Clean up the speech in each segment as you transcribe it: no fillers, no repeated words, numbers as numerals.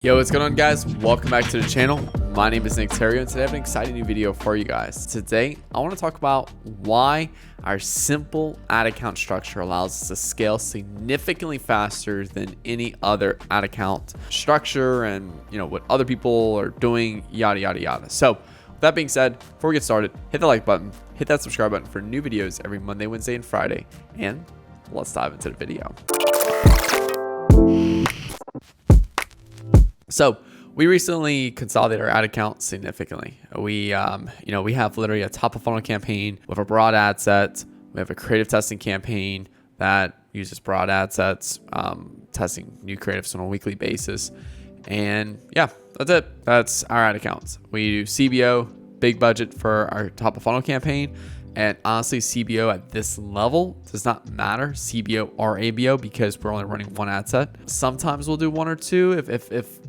Yo, what's going on, guys? Welcome back to the channel. My name is Nick Theriot, and today I have an exciting new video for you guys. Today, I want to talk about why our simple ad account structure allows us to scale significantly faster than any other ad account structure and, what other people are doing, yada, yada, yada. So with that being said, before we get started, hit the like button, hit that subscribe button for new videos every Monday, Wednesday, and Friday, and let's dive into the video. So we recently consolidated our ad account significantly. We have literally a top of funnel campaign with a broad ad set. We have a creative testing campaign that uses broad ad sets, testing new creatives on a weekly basis. And yeah, that's it. That's our ad accounts. We do CBO, big budget for our top of funnel campaign. And honestly, CBO at this level does not matter, CBO or ABO, because we're only running one ad set. Sometimes we'll do one or two. If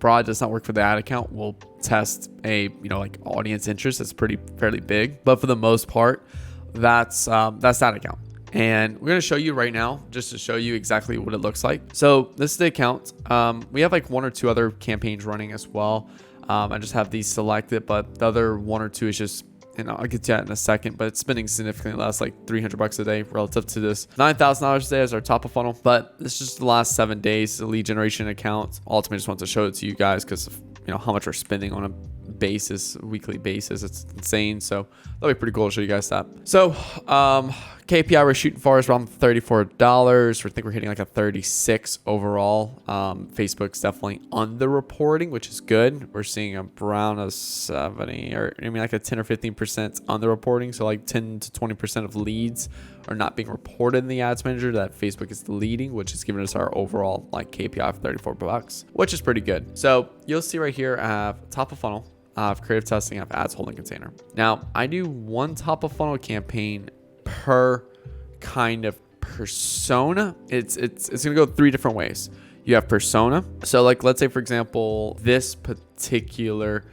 broad does not work for the ad account, we'll test a like audience interest. It's fairly big, but for the most part, that's that account. And we're gonna show you right now, just to show you exactly what it looks like. So this is the account. We have like one or two other campaigns running as well. I just have these selected, but the other one or two is just, and I'll get to that in a second, but it's spending significantly less, like $300 a day relative to this $9,000 a day as our top of funnel. But it's just the last 7 days, the lead generation account. Ultimately, just want to show it to you guys because of how much we're spending on a weekly basis. It's insane. So that'll be pretty cool to show you guys that. So KPI we're shooting for is around $34. We think we're hitting like a 36 overall. Facebook's definitely underreporting, which is good. We're seeing around a 70 or like a 10 or 15% underreporting. So like 10 to 20% of leads are not being reported in the ads manager that Facebook is leading, which is giving us our overall like KPI of $34, which is pretty good. So you'll see right here, I have top of funnel, I have creative testing, I have ads holding container. Now I do one top of funnel campaign per kind of persona. It's gonna go 3 different ways. You have persona. So like, let's say for example, this particular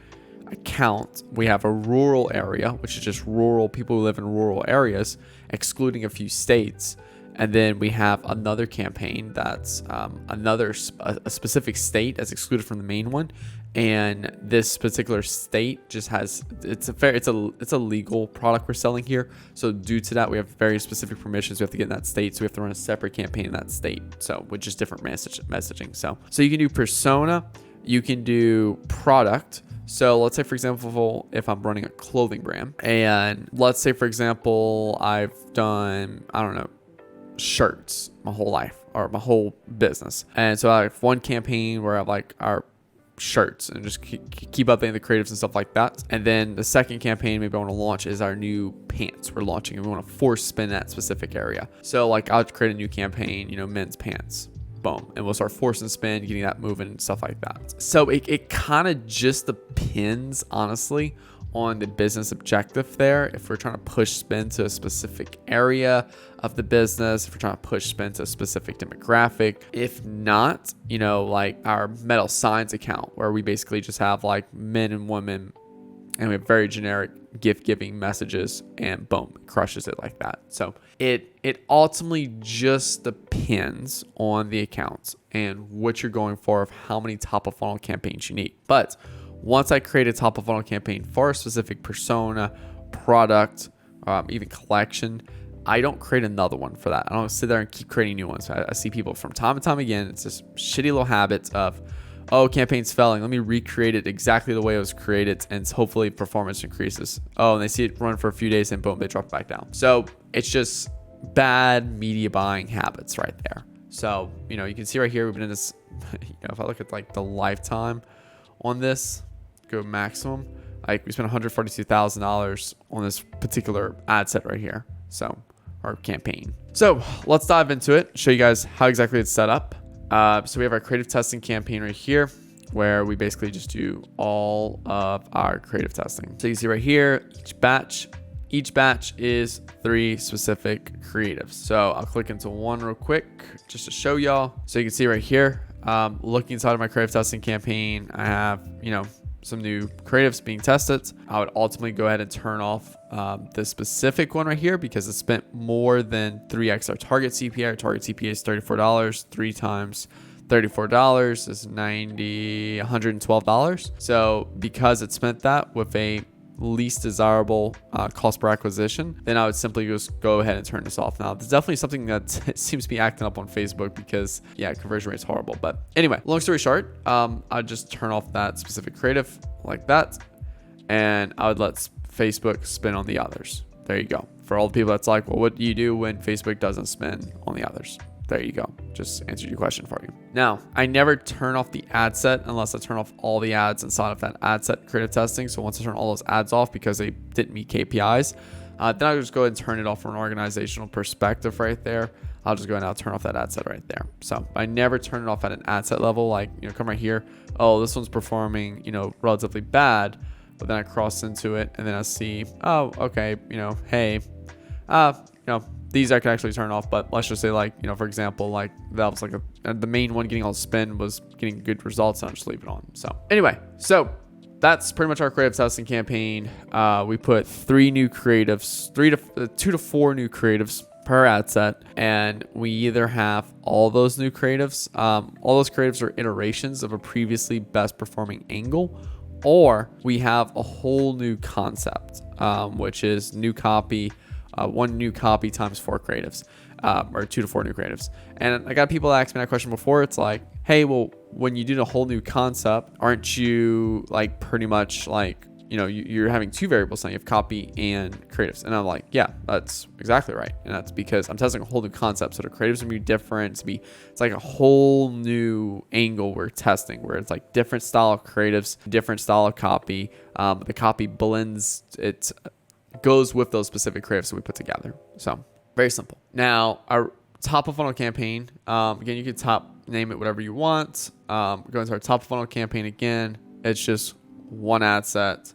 account, we have a rural area, which is just rural people who live in rural areas, excluding a few states. And then we have another campaign that's a specific state that's excluded from the main one. And this particular state just has, it's a legal product we're selling here. So due to that, we have very specific permissions we have to get in that state. So we have to run a separate campaign in that state. So with just different messaging. So you can do persona, you can do product. So let's say, for example, if I'm running a clothing brand, and let's say, for example, I've done, shirts my whole life or my whole business. And so I have one campaign where I have like our shirts and just keep updating the creatives and stuff like that. And then the second campaign maybe I want to launch is our new pants we're launching, and we want to force spin that specific area. So like I'll create a new campaign, men's pants. Boom. And we'll start forcing spin, getting that moving and stuff like that. So it kind of just depends, honestly, on the business objective there. If we're trying to push spin to a specific area of the business, if we're trying to push spin to a specific demographic. If not, like our metal signs account, where we basically just have like men and women, and we have very generic gift giving messages, and boom, it crushes it like that. So it ultimately just depends on the accounts and what you're going for, of how many top of funnel campaigns you need. But once I create a top of funnel campaign for a specific persona, product, even collection, I don't create another one for that. I don't sit there and keep creating new ones. I see people from time to time again, it's this shitty little habit of, oh, campaign's failing, let me recreate it exactly the way it was created, and hopefully performance increases. Oh, and they see it run for a few days and boom, they drop back down. So it's just bad media buying habits right there. So, you can see right here, we've been in this, if I look at like the lifetime on this, go maximum, like we spent $142,000 on this particular ad set right here. So, our campaign. So let's dive into it, show you guys how exactly it's set up. So we have our creative testing campaign right here, where we basically just do all of our creative testing. So you see right here, each batch is 3 specific creatives. So I'll click into one real quick just to show y'all. So you can see right here, looking inside of my creative testing campaign, I have, some new creatives being tested. I would ultimately go ahead and turn off the specific one right here because it spent more than 3x our target CPA. Our target CPA is $34, 3 times $34 is $112. So because it spent that with a least desirable cost per acquisition, then I would simply just go ahead and turn this off. Now, there's definitely something that seems to be acting up on Facebook because, yeah, conversion rate's horrible. But anyway, long story short, I'd just turn off that specific creative like that, and I would let Facebook spin on the others. There you go. For all the people that's like, well, what do you do when Facebook doesn't spin on the others? There you go. Just answered your question for you. Now, I never turn off the ad set unless I turn off all the ads inside of that ad set creative testing. So once I turn all those ads off because they didn't meet KPIs, then I'll just go ahead and turn it off from an organizational perspective right there. I'll just go ahead and turn off that ad set right there. So I never turn it off at an ad set level. Like, come right here. Oh, this one's performing, relatively bad. But then I cross into it and then I see, oh, okay, hey, these I can actually turn off, but let's just say for example, that was the main one getting all the spin was getting good results, and I'll just leave it on. So anyway, that's pretty much our creative testing campaign. We put 2 to 4 new creatives per ad set, and we either have all those new creatives, all those creatives are iterations of a previously best performing angle, or we have a whole new concept, which is new copy. 1 new copy times 4 creatives, or 2 to 4 new creatives. And I got people ask me that question before. It's like, hey, well, when you do a whole new concept, aren't you pretty much you're having 2 variables now? You have copy and creatives. And I'm like, yeah, that's exactly right. And that's because I'm testing a whole new concept. So the creatives will be different. It's like a whole new angle we're testing, where it's different style of creatives, different style of copy. The copy blends it. Goes with those specific creatives that we put together. So very simple. Now, our top of funnel campaign, again, you can name it whatever you want. Go into our top of funnel campaign again. It's just 1 ad set.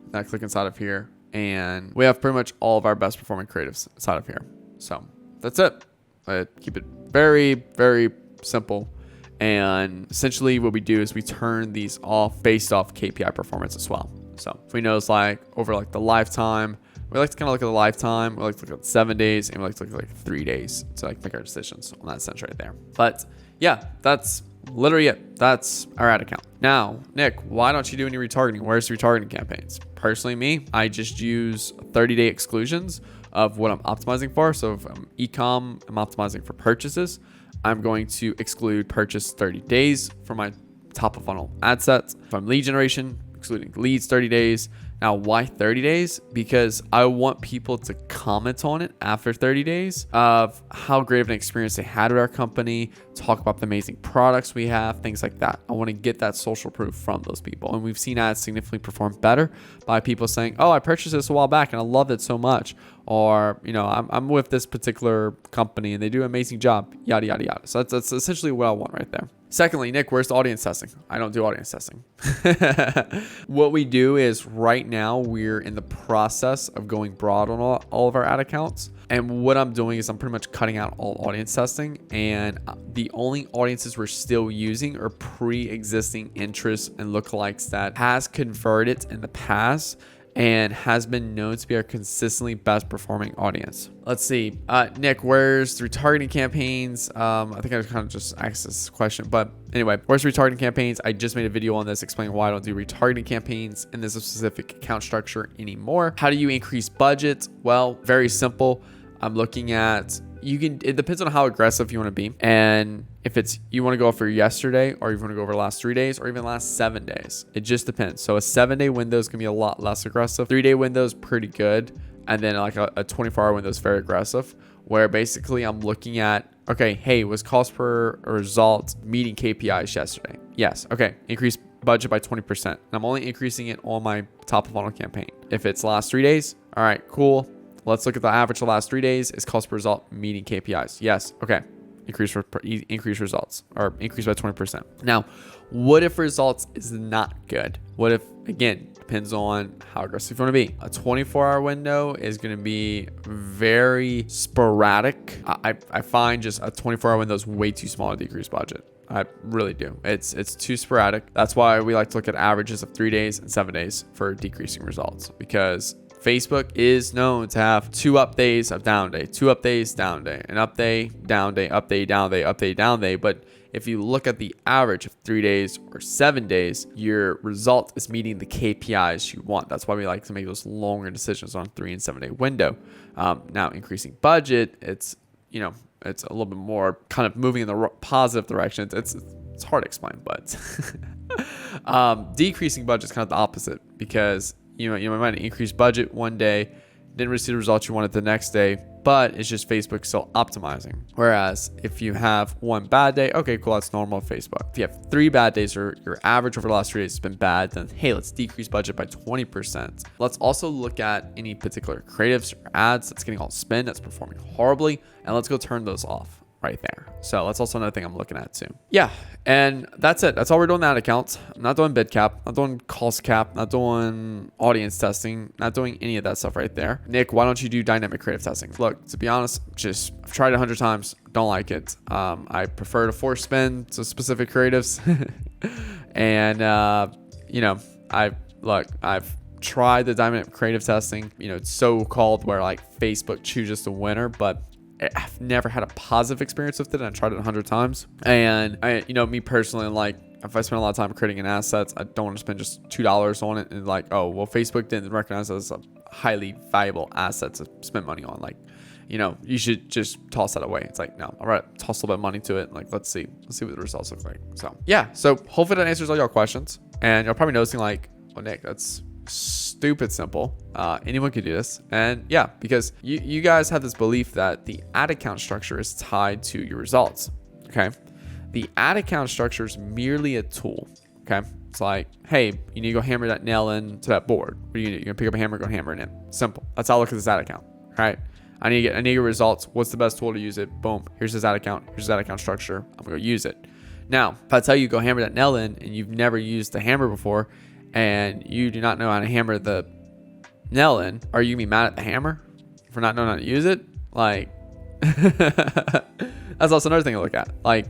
Then I click inside of here, and we have pretty much all of our best performing creatives inside of here. So that's it. I keep it very, very simple. And essentially what we do is we turn these off based off KPI performance as well. So if we notice over the lifetime, we like to kind of look at the lifetime, we like to look at 7 days, and we like to look at 3 days to make our decisions on that sense right there. But yeah, that's literally it. That's our ad account. Now, Nick, why don't you do any retargeting? Where's the retargeting campaigns? Personally, me, I just use 30-day exclusions of what I'm optimizing for. So if I'm e-com, I'm optimizing for purchases. I'm going to exclude purchase 30 days for my top of funnel ad sets. If I'm lead generation, excluding leads 30 days. Now, why 30 days? Because I want people to comment on it after 30 days of how great of an experience they had with our company, talk about the amazing products we have, things like that. I want to get that social proof from those people. And we've seen ads significantly perform better by people saying, oh, I purchased this a while back and I loved it so much. Or, I'm with this particular company and they do an amazing job, yada, yada, yada. So that's essentially what I want right there. Secondly, Nick, where's the audience testing? I don't do audience testing. What we do is right now we're in the process of going broad on all of our ad accounts. And what I'm doing is I'm pretty much cutting out all audience testing. And the only audiences we're still using are pre-existing interests and lookalikes that has converted in the past and has been known to be our consistently best performing audience. Let's see. Nick, where's the retargeting campaigns? I think I kind of just asked this question, but anyway, where's retargeting campaigns? I just made a video on this explaining why I don't do retargeting campaigns in this specific account structure anymore. How do you increase budget? Well, very simple. I'm looking at, it depends on how aggressive you want to be. And if you want to go for yesterday, or you want to go over the last 3 days, or even the last 7 days, it just depends. So a 7-day window is going to be a lot less aggressive. 3-day window is pretty good. And then a 24-hour window is very aggressive, where basically I'm looking at, okay, hey, was cost per result meeting KPIs yesterday? Yes. Okay. Increase budget by 20%. And I'm only increasing it on my top of funnel campaign. If it's the last 3 days, all right, cool. Let's look at the average of the last 3 days. Is cost per result meeting KPIs? Yes. Okay. Increase results, or increase by 20%. Now, what if results is not good? What if, again, depends on how aggressive you want to be. A 24-hour window is going to be very sporadic. I find just a 24-hour window is way too small to decrease budget. I really do. It's too sporadic. That's why we like to look at averages of 3 days and 7 days for decreasing results, because Facebook is known to have 2 up days of down day, 2 up days, down day, an up day, down day, up day, down day, up day, down day. But if you look at the average of 3 days or 7 days, your result is meeting the KPIs you want. That's why we like to make those longer decisions on 3 and 7 day window. Now, increasing budget, it's it's a little bit more kind of moving in the positive direction. It's hard to explain, but decreasing budget is kind of the opposite, because you might increase budget one day, didn't receive the results you wanted the next day, but it's just Facebook still optimizing. Whereas if you have one bad day, okay, cool, that's normal Facebook. If you have 3 bad days, or your average over the last 3 days has been bad, then hey, let's decrease budget by 20%. Let's also look at any particular creatives or ads that's getting all spin, that's performing horribly, and let's go turn those off right there. So that's also another thing I'm looking at too. Yeah, and that's it. That's all we're doing ad accounts. I'm not doing bid cap, not doing cost cap, not doing audience testing, not doing any of that stuff right there. Nick, why don't you do dynamic creative testing? Look, to be honest, I've tried it 100 times, don't like it. I prefer to force spin to specific creatives. And I've tried the dynamic creative testing. It's so called where like Facebook chooses the winner, but I've never had a positive experience with it. I tried it 100 times. And me personally, like, if I spend a lot of time creating an asset, I don't want to spend just $2 on it and like, oh, well, Facebook didn't recognize it as a highly valuable asset to spend money on. Like, you should just toss that away. It's like, no, all right, toss a little bit of money to it. Like, let's see what the results look like. So yeah, so hopefully that answers all your questions. And you're probably noticing like, oh, Nick, that's stupid simple. Anyone could do this. And yeah, because you guys have this belief that the ad account structure is tied to your results. Okay. The ad account structure is merely a tool. Okay. It's like, hey, you need to go hammer that nail into that board. What do? You're gonna pick up a hammer, go hammer it in. Simple. That's how I look at this ad account. All right. I need to get results. What's the best tool to use it? Boom. Here's this ad account. Here's this ad account structure. I'm gonna use it. Now, if I tell you go hammer that nail in and you've never used the hammer before, and you do not know how to hammer the nail in, are you gonna be mad at the hammer for not knowing how to use it? Like, that's also another thing to look at. Like,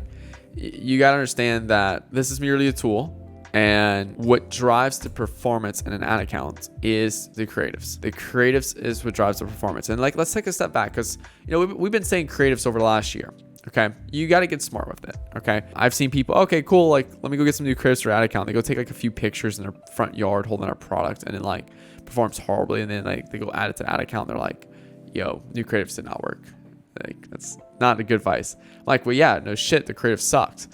you gotta understand that this is merely a tool, and what drives the performance in an ad account is the creatives. The creatives is what drives the performance. And like, let's take a step back, because we've been saying creatives over the last year. Okay, you got to get smart with it. Okay, I've seen people, okay, cool, like, let me go get some new creatives for ad account. They go take like a few pictures in their front yard holding our product, and it like performs horribly, and then like they go add it to ad account, and they're like, yo, new creatives did not work. Like, that's not a good advice. I'm like, well, yeah, no shit, the creative sucked.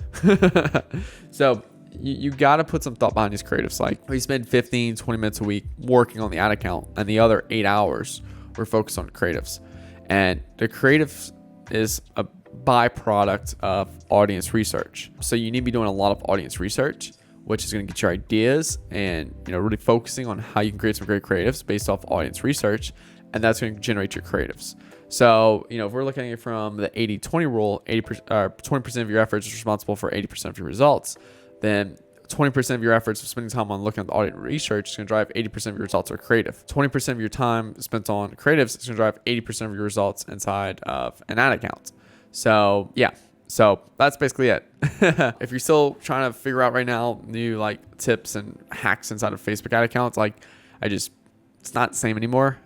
So you got to put some thought behind these creatives. Like, we spend 15-20 minutes a week working on the ad account, and the other 8 hours we're focused on creatives. And the creatives is a byproduct of audience research. So you need to be doing a lot of audience research, which is going to get your ideas and really focusing on how you can create some great creatives based off audience research, and that's going to generate your creatives. So if we're looking at it from the 80-20 rule, 20% of your efforts is responsible for 80% of your results, then 20% of your efforts of spending time on looking at the audience research is going to drive 80% of your results are creative. 20% of your time spent on creatives is going to drive 80% of your results inside of an ad account. So yeah, so that's basically it. If you're still trying to figure out right now new like tips and hacks inside of Facebook ad accounts, like it's not the same anymore.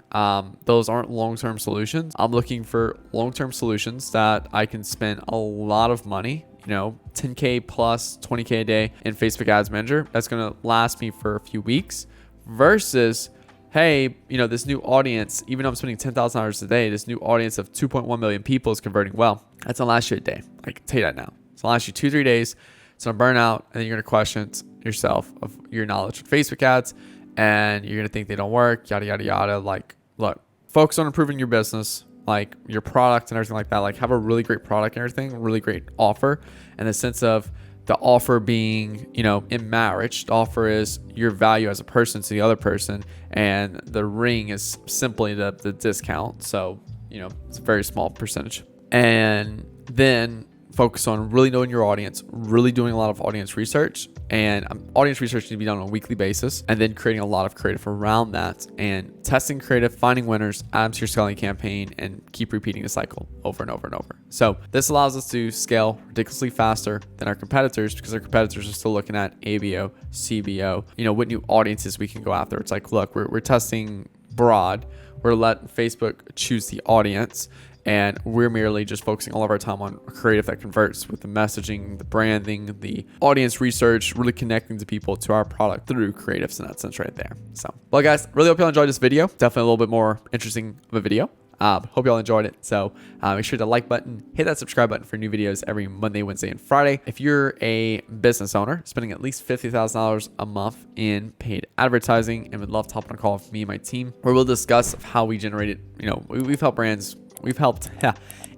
Those aren't long-term solutions. I'm looking for long-term solutions that I can spend a lot of money, $10K plus, $20K a day in Facebook Ads Manager. That's going to last me for a few weeks versus, hey, this new audience, even though I'm spending $10,000 a day, this new audience of 2.1 million people is converting well. That's gonna last you a day. I can tell you that now. It's gonna last you 2-3 days. It's gonna burn out, and then you're gonna question yourself of your knowledge of Facebook ads, and you're gonna think they don't work, yada, yada, yada. Like, look, focus on improving your business, like your product and everything like that. Like, have a really great product and everything, really great offer, and the sense of the offer being, in marriage. The offer is your value as a person to the other person, and the ring is simply the discount. So, it's a very small percentage. And then focus on really knowing your audience, really doing a lot of audience research, and audience research needs to be done on a weekly basis, and then creating a lot of creative around that and testing creative, finding winners, add them to your scaling campaign, and keep repeating the cycle over and over and over. So this allows us to scale ridiculously faster than our competitors, because our competitors are still looking at ABO, CBO, what new audiences we can go after. It's like, look, we're testing broad. We're letting Facebook choose the audience, And we're merely just focusing all of our time on creative that converts with the messaging, the branding, the audience research, really connecting to people to our product through creatives in that sense right there. So, well, guys, really hope y'all enjoyed this video. Definitely a little bit more interesting of a video. Hope y'all enjoyed it. So make sure to like button, hit that subscribe button for new videos every Monday, Wednesday, and Friday. If you're a business owner spending at least $50,000 a month in paid advertising and would love to hop on a call with me and my team, where we'll discuss how we generated, we've helped brands,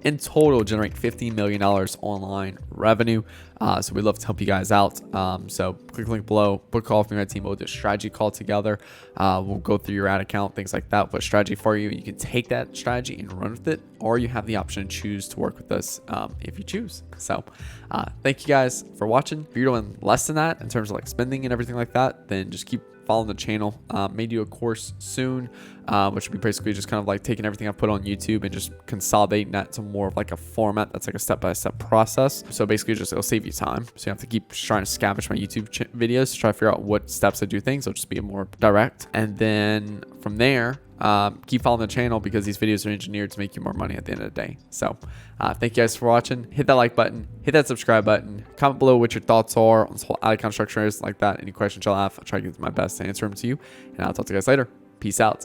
in total generate $15 million online revenue. So we'd love to help you guys out. So click the link below, book a call with me and my team. We'll do a strategy call together. We'll go through your ad account, things like that, put strategy for you. You can take that strategy and run with it, or you have the option to choose to work with us if you choose. So thank you guys for watching. If you're doing less than that in terms of like spending and everything like that, then just keep following the channel. May do a course soon, which will be basically just kind of like taking everything I've put on YouTube and just consolidating that to more of like a format that's like a step-by-step process. So basically just it'll save you time. So you have to keep trying to scavenge my YouTube videos to try to figure out what steps I do things. It'll just be more direct. And then from there, keep following the channel because these videos are engineered to make you more money at the end of the day. So thank you guys for watching. Hit that like button, hit that subscribe button, comment below what your thoughts are on this whole ad account structure is like that. Any questions y'all have, I'll try to get my best to answer them to you. And I'll talk to you guys later. Peace out.